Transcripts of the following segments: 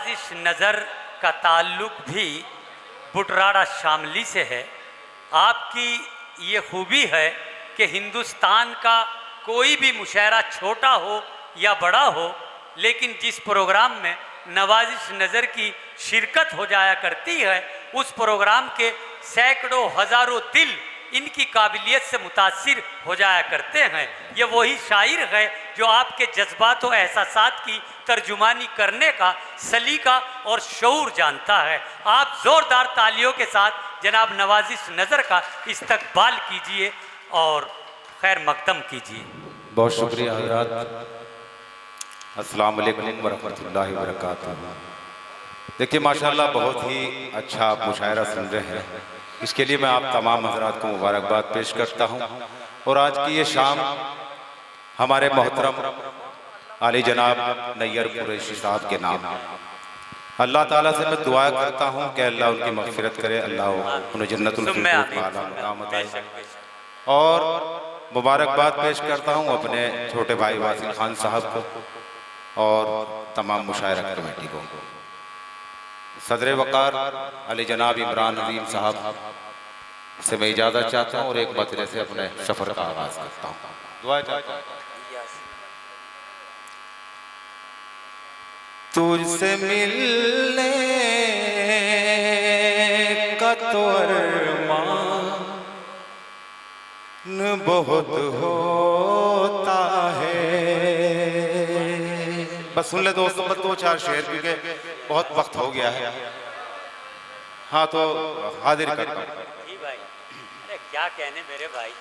नवाजिश नज़र का ताल्लुक भी बुटराड़ा शामली से है। आपकी ये खूबी है कि हिंदुस्तान का कोई भी मुशायरा छोटा हो या बड़ा हो, लेकिन जिस प्रोग्राम में नवाजिश नज़र की शिरकत हो जाया करती है, उस प्रोग्राम के सैकड़ों हज़ारों दिल इनकी काबिलियत से मुतासिर हो जाया करते हैं। ये वही शायर है जो आपके जज्बात और एहसासात की तर्जुमानी करने का सलीका और शऊर जानता है। आप ज़ोरदार तालियों के साथ जनाब नवाजिश नज़र का इस्तकबाल कीजिए और खैर मकदम कीजिए। बहुत शुक्रिया हज़रात। अस्सलाम वालेकुम वरहमतुल्लाहि वबरकातुहू। देखिए माशाल्लाह बहुत ही अच्छा आप मुशायरा सुन रहे हैं, इसके लिए मैं आप तमाम हज़रात को मुबारकबाद पेश करता हूँ। और आज की ये शाम हमारे मोहतरम आली जनाब नैयर कुरैशी साहब के नाम, अल्लाह ताला से मैं दुआ करता हूँ कि अल्लाह उनकी मग़फ़िरत करे, अल्लाह उन्हें जन्नतुल फिरदौस में आला मक़ाम अता। और मुबारकबाद पेश करता हूँ अपने छोटे भाई वासिल खान साहब को और तमाम मुशायरा कमेटी को। सदर वक़ार अली जनाब इमरान नज़ीम साहब से मैं इजाज़त चाहता हूँ और एक मसले से अपने सफ़र का आगाज़ करता हूँ। दुआ चाहता हूँ। तुझसे मिलने का तो अरमान बहुत होता है। बस सुन ले दोस्तों, बस दो चार शेर क्योंकि बहुत वक्त हो गया है। हाँ तो हाजिर करता हूँ। जी भाई, अरे क्या कहने मेरे भाई।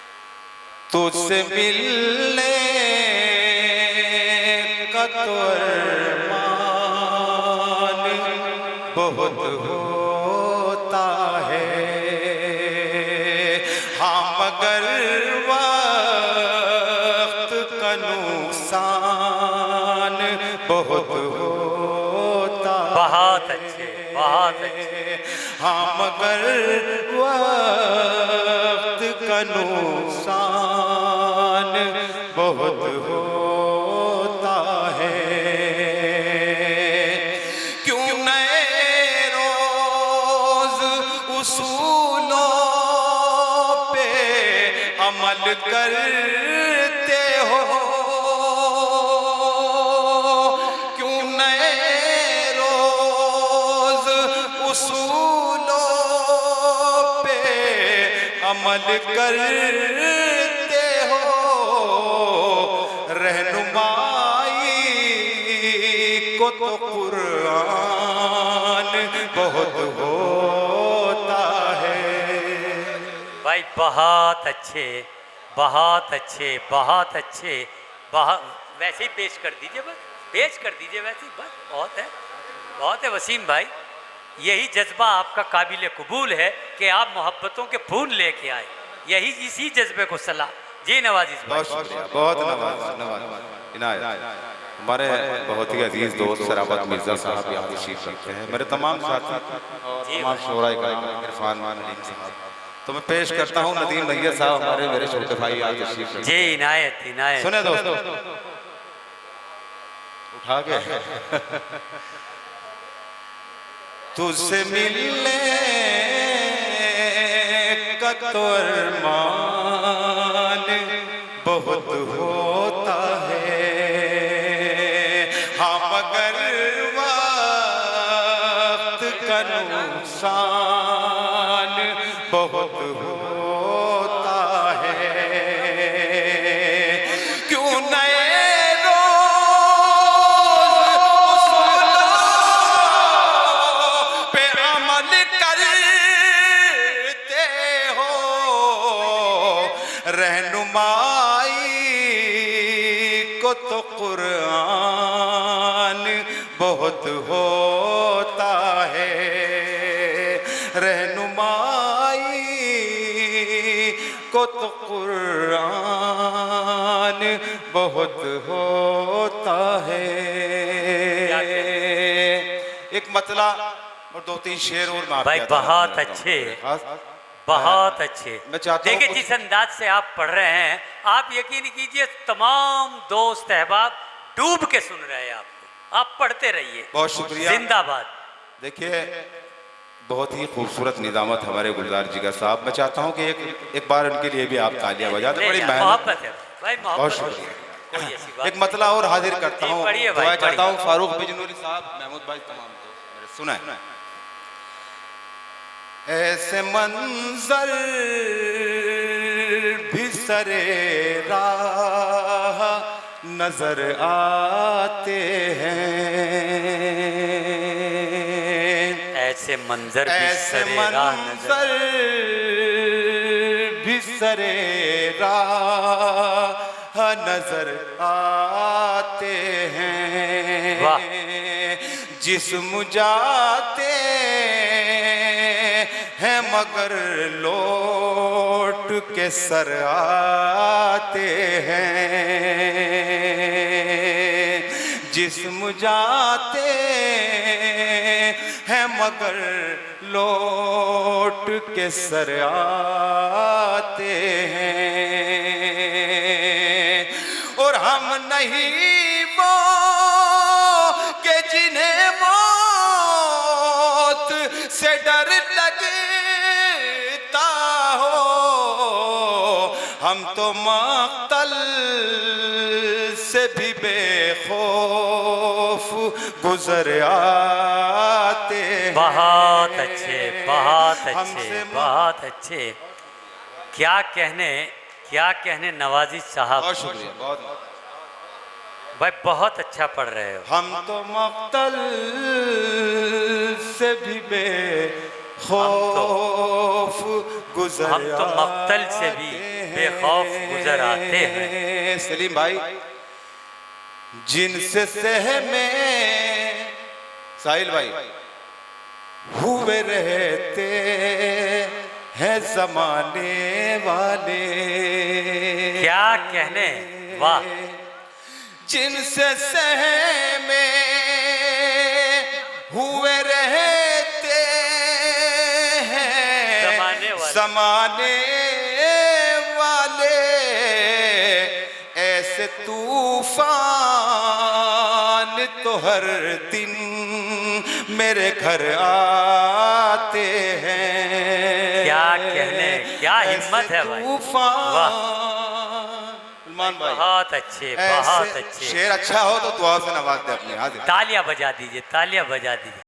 तुझसे मिलने का तो अरमान बहुत होता है, हाँ मगर वक्त का नुकसान बहुत होता है। बहुत अच्छे, बहुत अच्छे। हाँ मगर वक्त का नुकसान बहुत होता है। क्यों नए रोज उसूलों पे अमल करते हो, क्यों नए रोज उसूलों पे अमल करते हो। रहनुमाई को तो कुरान बहुत होता है। भाई बहुत अच्छे, बहुत अच्छे, बहुत अच्छे, बहुत। वैसे ही पेश कर दीजिए, बस पेश कर दीजिए वैसे ही, बस बहुत है, बहुत है वसीम भाई। यही जज्बा आपका काबिल कबूल है कि आप मोहब्बतों के फूल लेके आए। यही इसी जज्बे को सलाह। जी नवाजिश भाई। बहुत शुक्रिया, बहुत नवाज इनायत। हमारे बहुत ही अजीज दोस्त शराफत मिर्जा साहब यहाँ तशरीफ रखते हैं, मेरे तमाम साथी और तमाम शोराए कराम, इरफान नदीम साहब। तो मैं पेश करता हूँ नदीम नैयर साहब, हमारे मेरे छोटे भाई यहाँ तशरीफ रखते हैं। जी इनायत, इनायत। सुने दोस्तों, उठा के तुझसे मिलने का तो अरमान बहुत होता है, हाँ मगर वक्त का नुकसान बहुत होता है। क्यों नए रहनुमाई को तो कुरान बहुत होता है। रहनुमाई को तो कुरान बहुत होता है। एक मतला और दो तीन शेर और भाई बहुत अच्छे, बहुत अच्छे। देखिए जिस अंदाज से आप पढ़ रहे हैं, आप यकीन कीजिए तमाम दोस्त अहबाब डूब के सुन रहे हैं आपको। आप पढ़ते रहिए। बहुत शुक्रिया। जिंदाबाद। देखिए बहुत ही खूबसूरत निजामत हमारे गुलजार जिगर साहब। मैं चाहता हूं कि एक बार उनके लिए भी आप तालियां बजा दें। बड़ी मेहनत, मोहब्बत है भाई, बहुत मोहब्बत। शुक्रिया। कोई ऐसी बात एक मतला और हाजिर करता जी, हूँ, पढ़िए भाई, दुआ चाहता पढ़िए। हूँ फारूक बिजनूरी साहब, महमूद भाई, तमाम को मेरे सुना है। ऐसे मंजर भी सरे राह नजर आते हैं, ऐसे मंजर भी ऐसे सरे राह मंजर भी सरे राह नजर आते हैं। वाह। जिस्म जाते हैं मगर लौट के सर आते हैं। जिस्म जाते हैं मगर लौट के सर आते हैं। और हम नहीं वो कि जिन्हें मौत से डर लगता हो, हम तो मक्तल से भी बेखौफ गुजर आते हैं। बहुत अच्छे, बहुत अच्छे, हमसे बहुत अच्छे। क्या कहने नवाजी साहब। बहुत शुक्रिया, बहुत भाई बहुत अच्छा पढ़ रहे हो। हम तो मक्तल से भी बेखौफ गुजर हम तो मक्तल से भी बेखौफ गुजर आते हैं। सलीम भाई, जिनसे सहमे साहिल भाई हुए रहते हैं जमाने वाले। क्या कहने, वाह। जिनसे सहमे हुए रहते हैं जमाने वाले, ऐसे तूफान तो हर दिन मेरे घर आते हैं। क्या कहने, क्या हिम्मत है भाई, तूफान। बहुत अच्छे, बहुत अच्छे। शेर अच्छा हो तो दुआ से नवाज दे अपने। हाजिर। तालियां बजा दीजिए, तालियां बजा दीजिए।